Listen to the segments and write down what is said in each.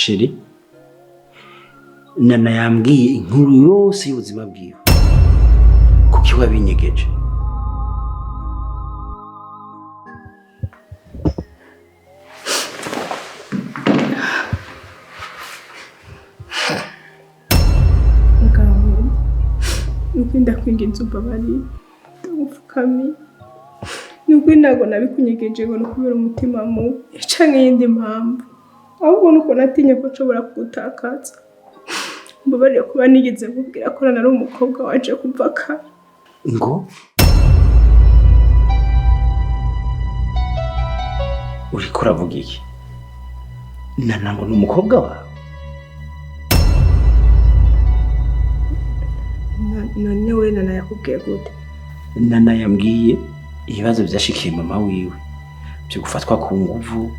sheri nana yambwiye inkuru yose y'ubuzima bwiwe kuko iwe abinyegeje. Nukwinda kwinginza ubabari ndagupfukami nuko ntago nabikunyegeje ngo nukubera umutima mu canke yindi mpamvu ahubwo nuko natinye ko nshobora kugutakaza. Mbabarire kuba nigeze kubwira ko nari umukobwa waje kuva kare. Ngo uriko uravuga iki? Nana ngo ni umukobwa wawe? None we Nana yakubwiye gute? Nana yambwiye ibibazo byashikiye mama wiwe byo gufatwa ku nguvu,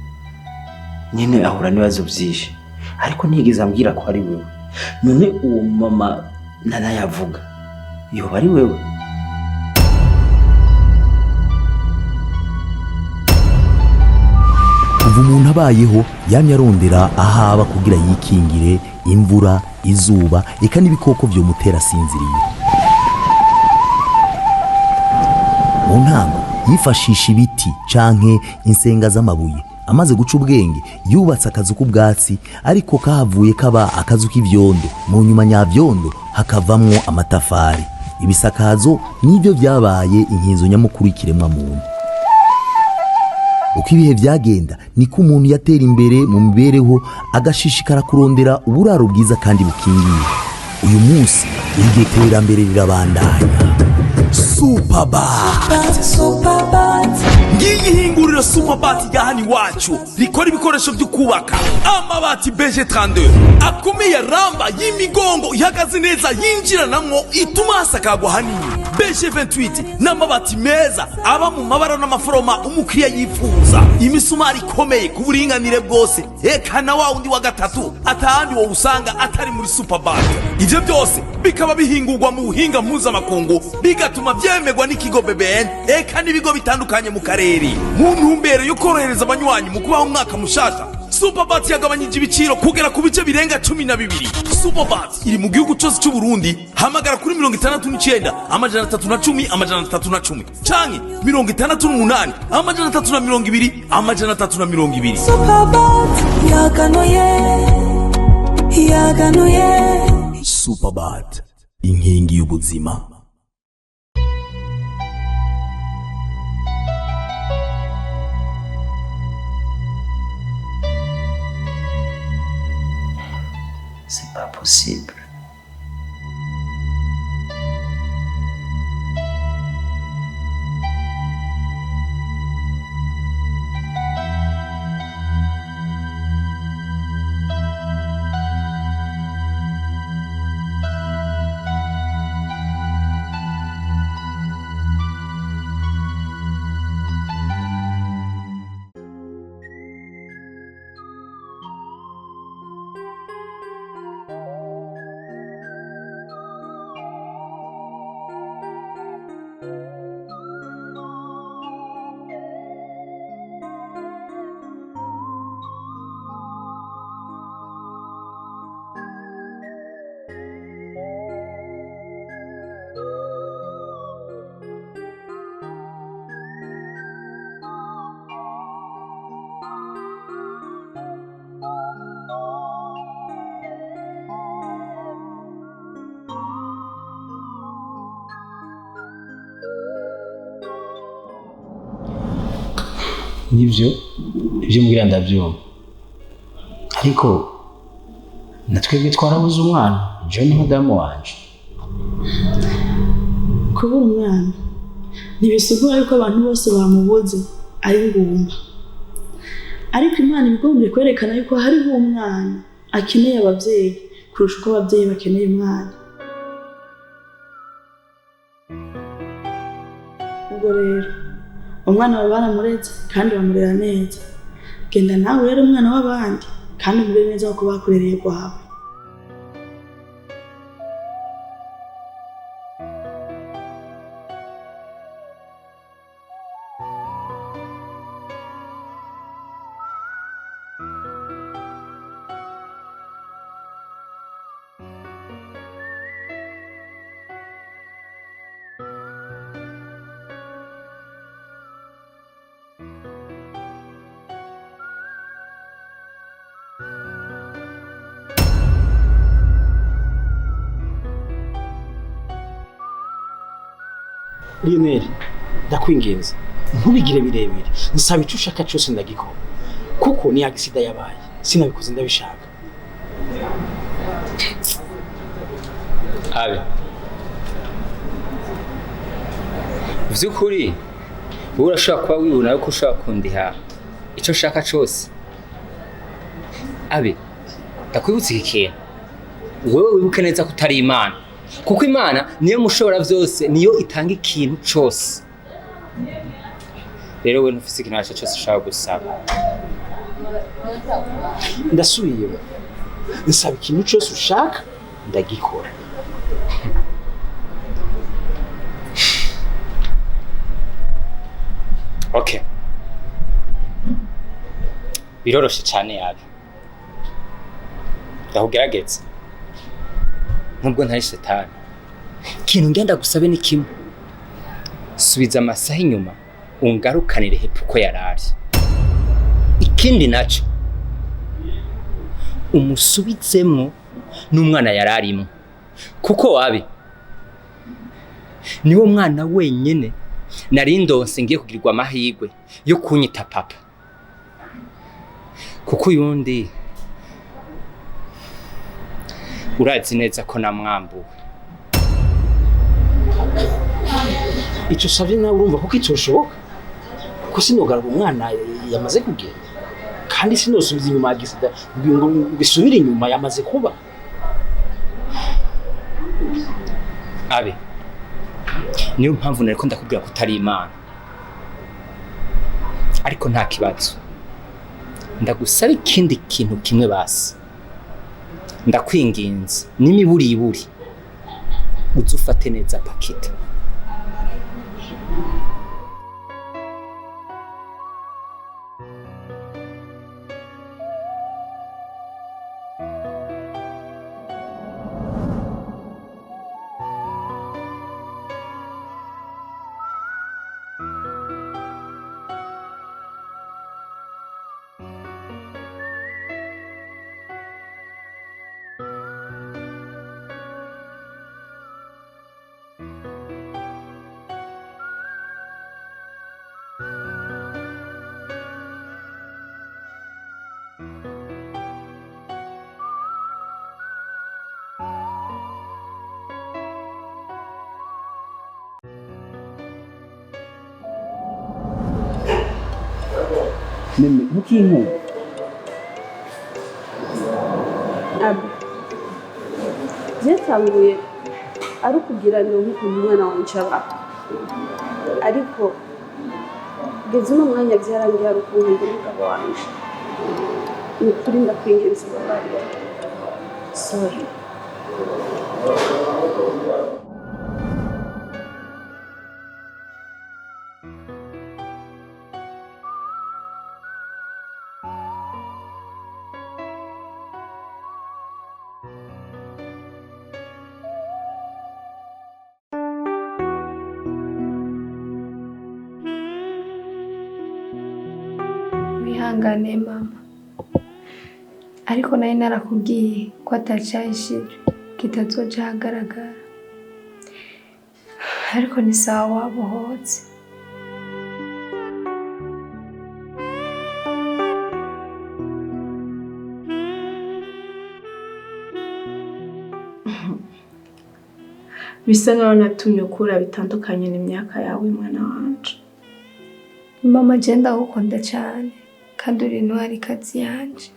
nyine ahura n'ibibazo byinshi ariko ntiyigeze ambwira ko ari wewe. None uwo mama Nana yavuga yoba ari wewe? Kuva umuntu abayeho yamye arondera ahaba kugira yikingire imvura, izuba, eka n'ibikoko byo mutera sinziriye. Mu ntango yifashisha ibiti canke insenga z'amabuye. Amaze guca ubwenge yubatse akazu k'ubwatsi ariko kahavuye kaba akazu k'ivyondo, mu nyuma nyavyondo hakavamwo amatafari. Ibisakazo nivyo byabaye inkinzo nyamukuru y'ikiremwa muntu. Uko ibihe byagenda niko umuntu yatera imbere mu mibereho agashishikara kurondera uburaro bwiza kandi bukingiye. Uyu munsi iryo terambere rirabandanya. Superbat ngiyihinguriro Superbat ya hani wacu rikora ibikoresho byo kubaka amabati BG32 akomeye ramba y'imigongo ihagaze neza yinjiranamwo ituma hasakagwa hanini. BG28 n'amabati meza aba mu mabara n'amaforoma umukiriya yifuza. Imisumari ikomeye ku buringanire bwose, eka na wa undi wa gatatu atahandi wo usanga atari muri Superbat. Ivyo byose bikaba bihingurwa mu buhinga mpuzamakungu bigatuma byemegwa n'ikigo BBN eka n'ibigo bitandukanye mu karere. Mu ntumbero yo korohereza abanywanyi mu kubaho umwaka mushasha, Superbat yagabanyije ibiciro kugera ku bice birenga 12. Superbat iri mu gihugu cyose cy'u Burundi. Hamagara kuri 69 amajana 310 amajana 310 canke 68 amajana 320 amajana 320. Superbat yaganuye. Superbat, inkingi y'ubuzima. C'est pas possible. Nivyo mbwira ndavyumva ariko natwebwe twarabuze umwana je ni madamu wanje. Kubura umwana ntibisigura yuko abantu bose bamubuze ari ngumba, ariko Imana ibigombye kwerekana yuko hariho umwana akeneye abavyeyi kurusha uko abavyeyi bakeneye umwana. Ubwo rero umwana wawe baramureze kandi bamurera neza. Genda nawe rero umwana w'abandi kandi umurere neza kuko bakurereye kwawe. Lionel, ndakwingenza ntubigire birebire, nsaba icyo ushaka cyose ndagikora kuko ni accident yabaye, sinabikoze ndabishaka. Abe vyukuri wowe urashobora kuba wibona yuko ushobora kundiha icyo ushaka cyose. Abe ndakwibutsa iki kintu, wewe wibuke neza ko utari Imana, kuko Imana niyo mushobora vyose, niyo itanga ikintu cyose. Rero we ntufise ikintu naco cyose ushaka gusaba. Ndasubiye, nsaba ikintu cyose ushaka ndagikora. Okay. Biroroshe cyane yabe. Ndahugerageza. Nubwo ntari shetani. Kintu ngenda gusabe ni kimwe. Subiza amasaha inyuma ungarukanire hepfo ko yarari. Ikindi naco umusubitsemo n'umwana yararimo. Kuko wabe niwo mwana wenyene nari ndonse ngiye kugirirwa amahirwe yo kunyita papa. Kuko yundi urazi neza ko namwambuwe. Icyo savye nawe urumva ko kitoshoboka? Ko sinogarura umwana yamaze kugenda. Kandi sinosubiza inyuma agisida ngo bisubire inyuma yamaze kuba. Abe niyo mpamvu nariko ndakubwira ko utari Imana. Ariko nta kibazo. Ndagusaba ikindi kintu kimwe basi. Ndakwinginze n'imiburiburi uzufate neza Pakita. Mimi mukimu Abe byatanguye ari ukugira ngo nk'ukuntu umwana wanje abaho, ariko geze no mwanya byarangiye ari ukuntu ndi umugabo wanje. Ni kuri ndakwingenza babarira. Sorry. Wihangane mama, ariko nari narakubwiye ko atacahishijwe kitazoja ahagaragara. Ariko ni sawa wabohotse. Bisa nkaho natumye ukura bitandukanye n'imyaka yawe mwana wanje. Mama jenda ndagukunda cyane kandi uri intwari kazi yanje.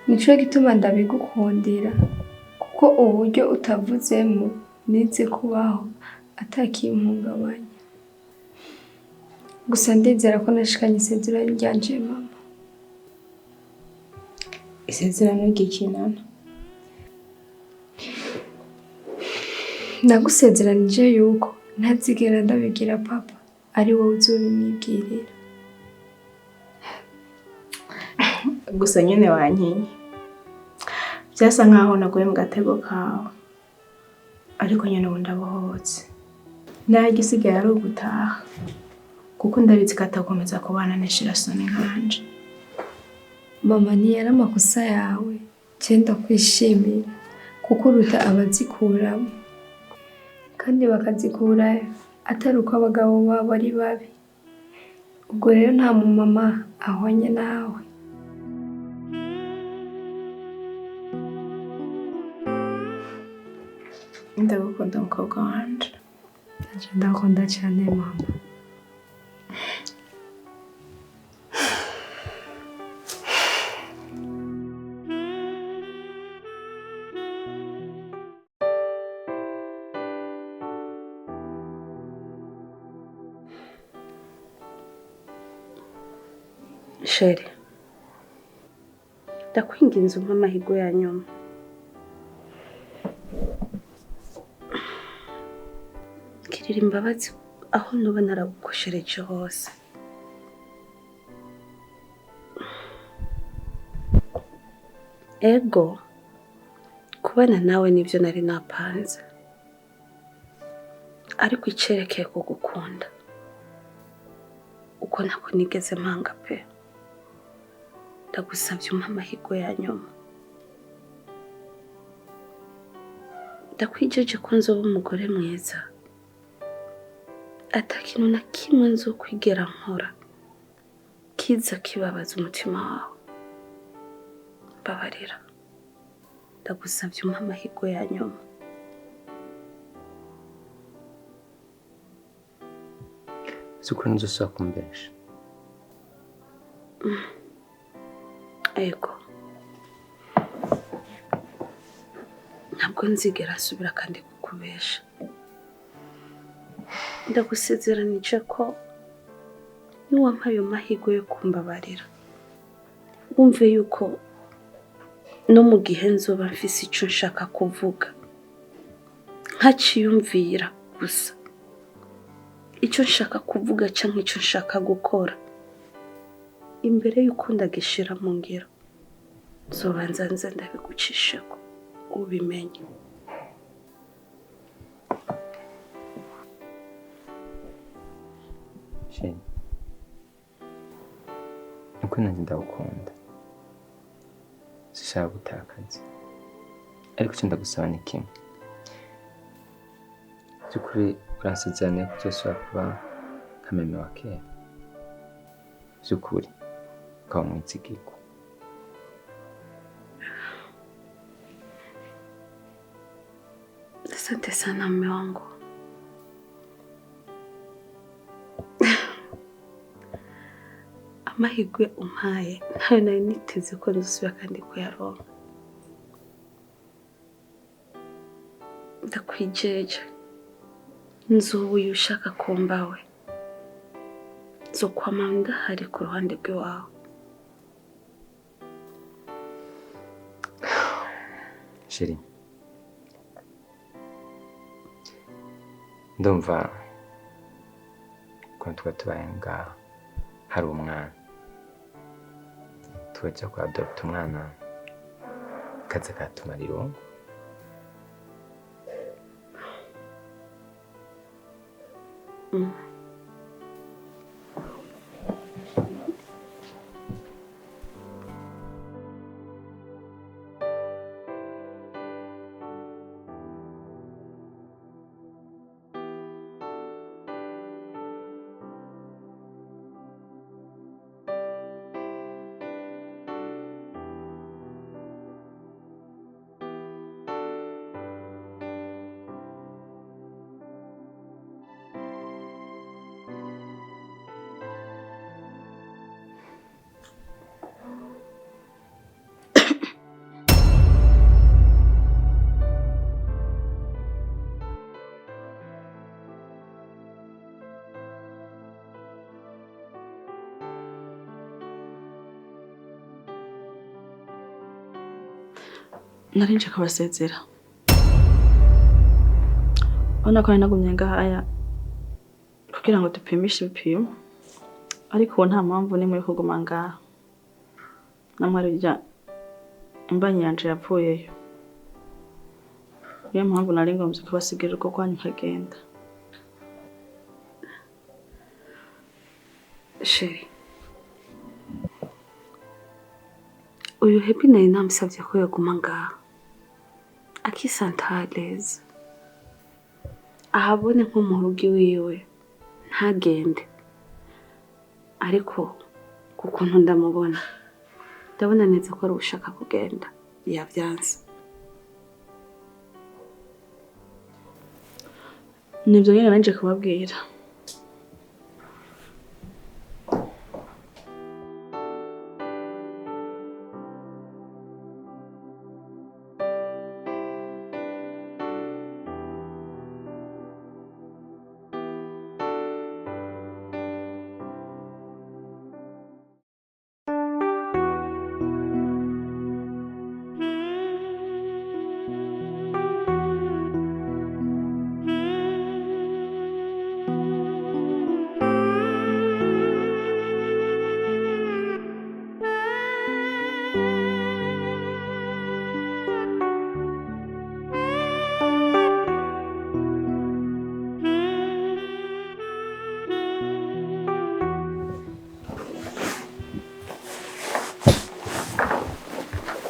Nico gituma ndabigukundira, kuko uburyo utavuzemo nize kubaho atakimpungabanya. Gusa ndizera ko nashikanye isezerano ryanje mama. Isezerano ry'ikinana? Nagusezeranije yuko ntazigera ndabigira papa, ari wowe uzobimwibwirira. Gusa nyene wankinye. Byasa nkaho naguye mu gatego kawe, ariko nyene ubu ndabohotse. Naho igisigaye ari ugutaha, kuko ndabizi ko atakomeza kubana n'ishirasoni nkanje. Mama ntiyari amakosa yawe, cyenda kwishimira kuko uruta abazikuramo, kandi bakazikura atari uko abagabo babo ari babi. Ubwo rero nta mumama ahwanye nawe. Ndagukunda mukobwa wanje. Ndagukunda cyane mama. Sheri, ndakwinginze umpa amahirwe ya nyuma. Girira imbabazi aho nuba naragukoshereje hose. Ego, kubana nawe nibyo nari napanze, ariko icerekeye kugukunda uko nako nigeze mpanga pe. Ndagusabye umpa amahirwe ya nyuma. Ndakwijeje ko nzoba umugore mwiza, atakintu na kimwe nzokwigera nkora kiza kibabaza umutima wawe. Mbabarira, ndagusabye umpa amahirwe ya nyuma. Zukuri nzosaba kumbesha. Ego, ntabwo nzigera asubira kandi kukubesha. Ndagusezeranije ko niwampaye amahirwe yo kumbabarira, wumve yuko no mu gihe nzoba mfise icyo nshaka kuvuga nkaciyumvira gusa icyo nshaka kuvuga cyangwa icyo nshaka gukora, imbere y'uko ndagishira mu ngiro nzobanza nze ndabigucisheko ubimenye. Sheri, nuko nanjye ndagukunda, sishaka gutakaza, ariko icyo ndagusaba ni kimwe. By'ukuri uransezeraniye ko uzosubira kuba nka meme wa kera, by'ukuri ukaba mwizigirwa. Asante sana mume wangu. Amahirwe umpaye ntayo nari niteze ko nzosubira kandi kuyaronka. Ndakwijeje nzoba uyu ushaka kumbawe, nzokwama ndahari ku ruhande rw'iwawe. Sheri, ndumva ko tuba tubaye ngaha hari umwana, tujya kwa adopta umwana kaza katumara irungu. Narinje kubasezera. Ona ko nagumye ngahaya kugira ngo dupimishe ibipimo, ariko nta mpamvu nimwe yo kuguma ngaha. Namarija imbanyi yanje yapfuyeyo. Niyo mpamvu nari ngombye kubasigira uko kwanyu nkagenda. Sheri, uyu Happy nari namusabye ko yaguma ngaha akisanta à l'aise, ahabone nko mu rugo iwiwe ntagende, ariko ku kuntu ndamubona ndabona neza ko ari ushaka kugenda yabyanze. Nibyo nyine nanje kubabwira.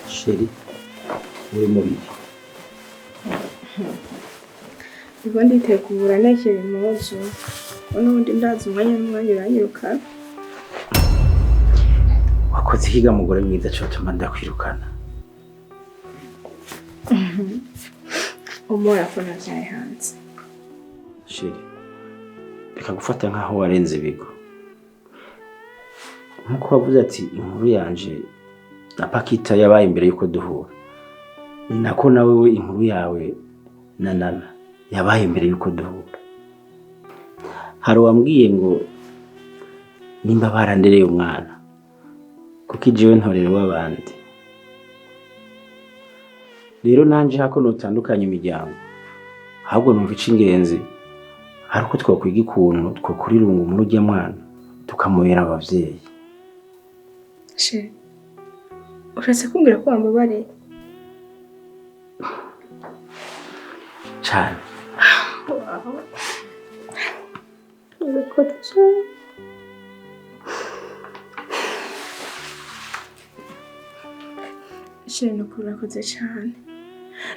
Sheri, uri mubi. Ubwo nditegura nekera impuzu, n'ubundi ndazi umwanya uranyiruka. Wakoze higa mugore mwiza cyo tuma ndakwirukana. Umora ko navyaye hanze. Sheri, reka gufata nkaho warenze bigo. Nkuko wavuze ati inkuru yanje na Pakita yabaye imbere yuko duhura. Ni nako nawe we inkuru yawe na Nana yabaye imbere yuko duhura. Hari wambwiye ngo nimba barandereye umwana kuko ijewe ntorere w'abandi. Rero nanje hako notandukanye imiryango, ahubwo numva icingenzi hari uko twakwiga ikuntu two kurirunga umuntu ujya mwana tukamubera abavyeyi. She, uretse kumbwira ko wambabariye? Cyane. Wow. Urakoze cyane. She, urakoze cyane.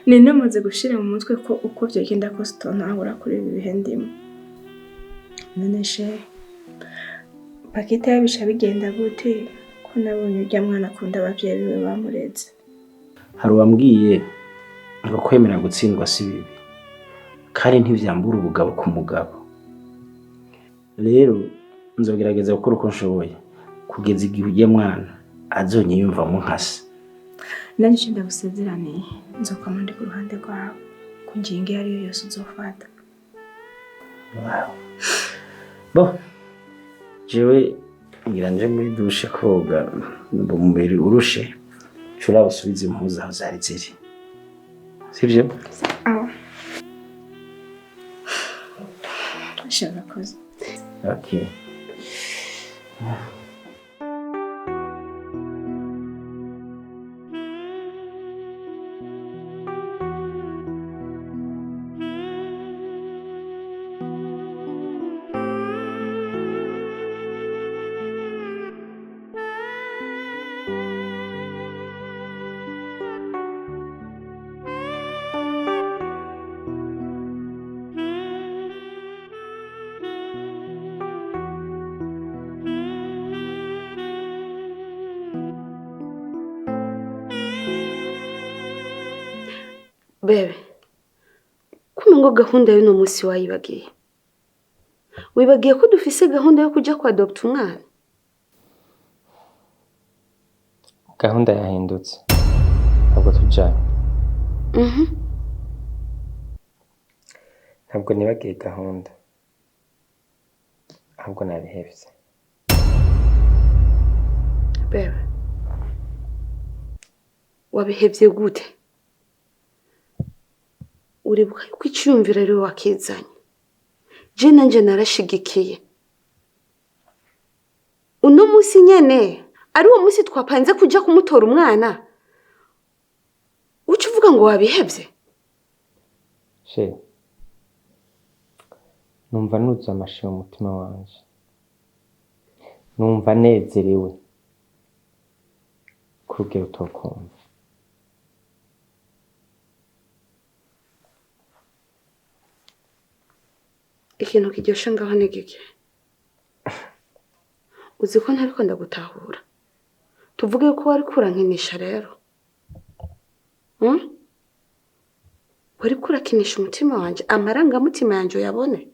Ni namaze gushira mu mutwe ko uko byagenda kose tonahura kuri ibi bihe ndimo. None she, Pakita yabisha bigenda gute? Nabonye ujya mwana akunda abavyeyi biwe bamureze. Hari wambwiye ngo kwemera gutsindwa si bibi, kandi ntivyambura ubugabo ku mugabo. Rero nzogerageza gukora uko nshoboye kugeza igihe ujya mwana azonyiyumvamo nkase. Nanje ndagusezeraniye nzokama ndi ku ruhande rwawe ku ngingo iyo ariyo yose uzofata. Bo, jewe ngira nje muri dushe koga umubiri urushe cura usubize impuzu aho zari ziri, sivyo? Shaka koze. Okay. Bebe, kumengo gahunda y'uno munsi wayibagiye? Wibagiye ko dufise gahunda yo kujya kwa Dr. Umwana? Gahunda yahindutse. Ntabwo tujyanye. Ntabwo nibagiye gahunda. Ahubwo nabihevye. Bebe, wabihevye gute? Uribuka yuko icyumviro rero wakizanye. Je nanje narashigikiye. Uno munsi nyene ari uwo munsi twapanze kujya kumutora umwana. Uci uvuga ngo wabihevye? She, numva nuzuye amashyi mu mutima wanje. Numva nezerewe ku rugero utokumva. ikintu kiryoshe ngaho ni gike. Uzi ko ntariko ndagutahura. Tuvuge ko wari kurankinisha rero. Wari kurakinisha umutima wanje, amarangamutima yanje yabone.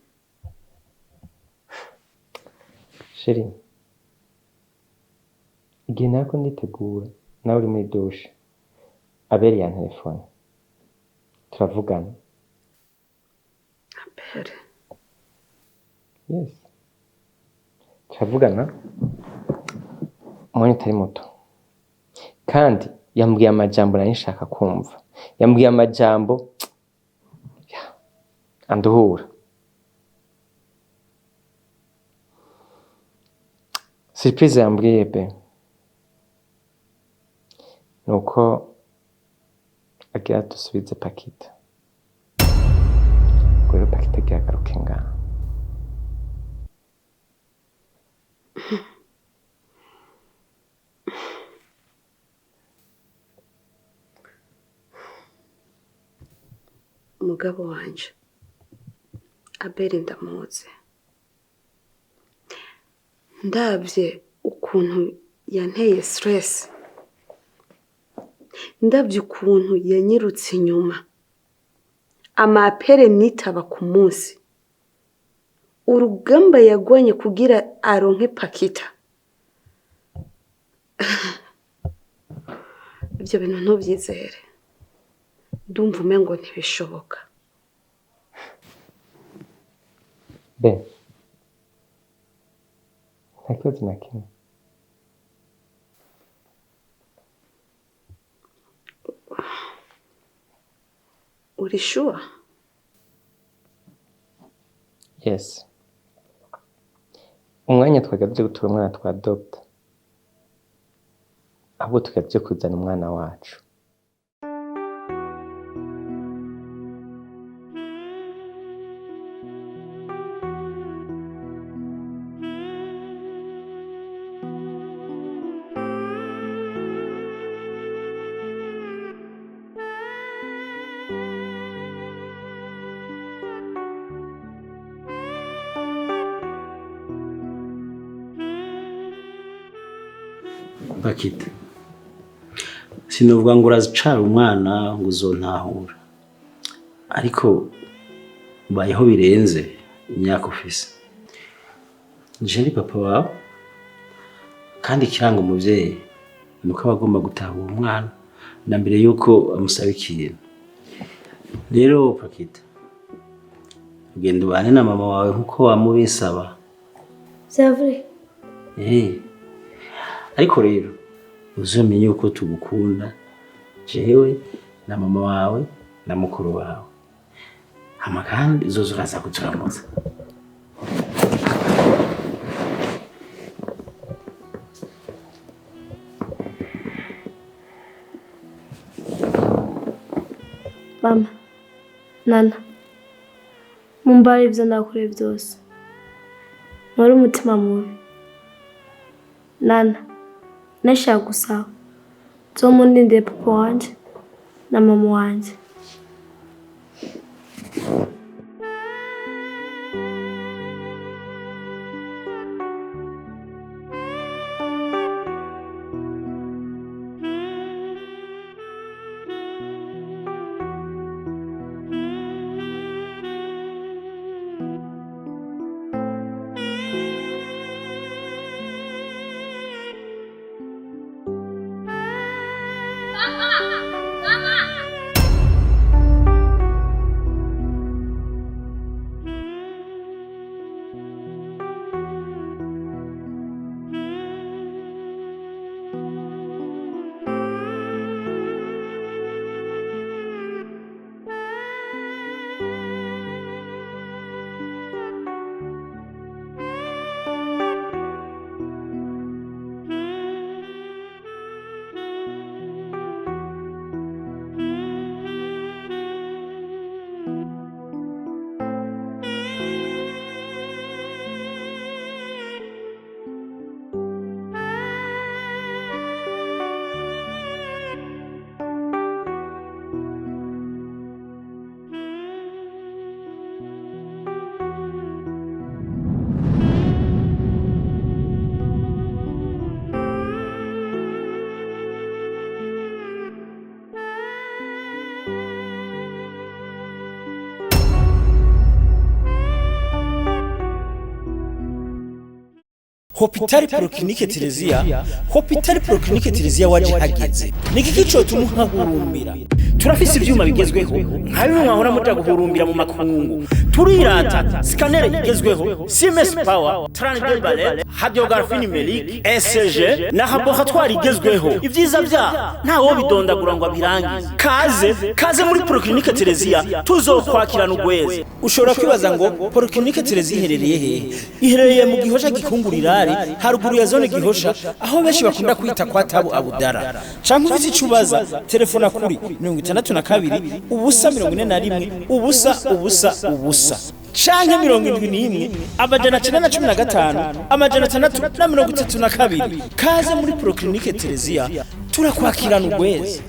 Sheri, igihe nariko nditegura nawe uri muri dushe, Abel yantelefone turavugana. Abel? Yes, turavugana umwanya utari muto, kandi yambwiye amajambo nari nshaka kumva. Yambwiye amajambo anduhura. Surprise yambwiye be nuko agira dusubize Pakita. Gore Pakita agira agaruke ngaha. Umugabo wanje Abel ndamuzi. Ndavye ukuntu yanteye stress, ndavye ukuntu yanyirutse inyuma, amapere nitaba ku munsi, urugamba yagwanye kugira aronke Pakita. Ibyo bintu ntubyizere, ndumva umengo ntibishoboka. Be, nta kibazo na kimwe. Uri sure? Yes. Umwanya twagaje gutura umwana twa doctor, ahubwo tugaje kuzana umwana wacu. Pakita, sinovuga ngo urazicara umwana ngo uzontahura, ariko bayeho birenze imyaka ufise. Nje ni papa wawe, kandi kiranga umuvyeyi nuko abagomba gutahura umwana na mbere yuko amusaba ikintu. Rero Pakita, ugenda ubane na mama wawe nkuko wamubisaba. C'est vrai? Ariko rero uzomenye uko tugukunda jewe na mama wawe na mukuru wawe. Hama kandi uzoza uraza kuturamutsa. Mama, Nana, mumbare ivyo nakoreye byose. Mwari umutima mubi. Nana, nashaka gusaba nzomundinde papa wanje na mama wanje. Hospitali Polyclinique Tereziya, Hospitali Polyclinique Tereziya waje hageze. Niki kico tumuhahurumbira. Turafise ivyuma bigezweho, nka bimwe mwahora muja guhurumbira mu makungu. Turirata, scanner igezweho, Siemens Power, Transdebale, radiographie numérique, ECG, na laboratoire igezweho. Ivyiza vya ntawo bidondagura ngo abirangize. Kaze muri Polyclinique Tereziya tuzokwakirana ugweze. Ushobora kwibaza ngo Polyclinique Tereziya iherereye hehe? Iherereye mu Gihosha Gikungurira haruguru ya zone Gihosha aho benshi bakunda kwita kwa Tabu Abudara. Canke ufite icubaza telefona kuri 62 ubusa 41 ubusa canke 71 amajana 915 amajana 632. Kaze muri Polyclinique Tereziya turakwakirana ugweze.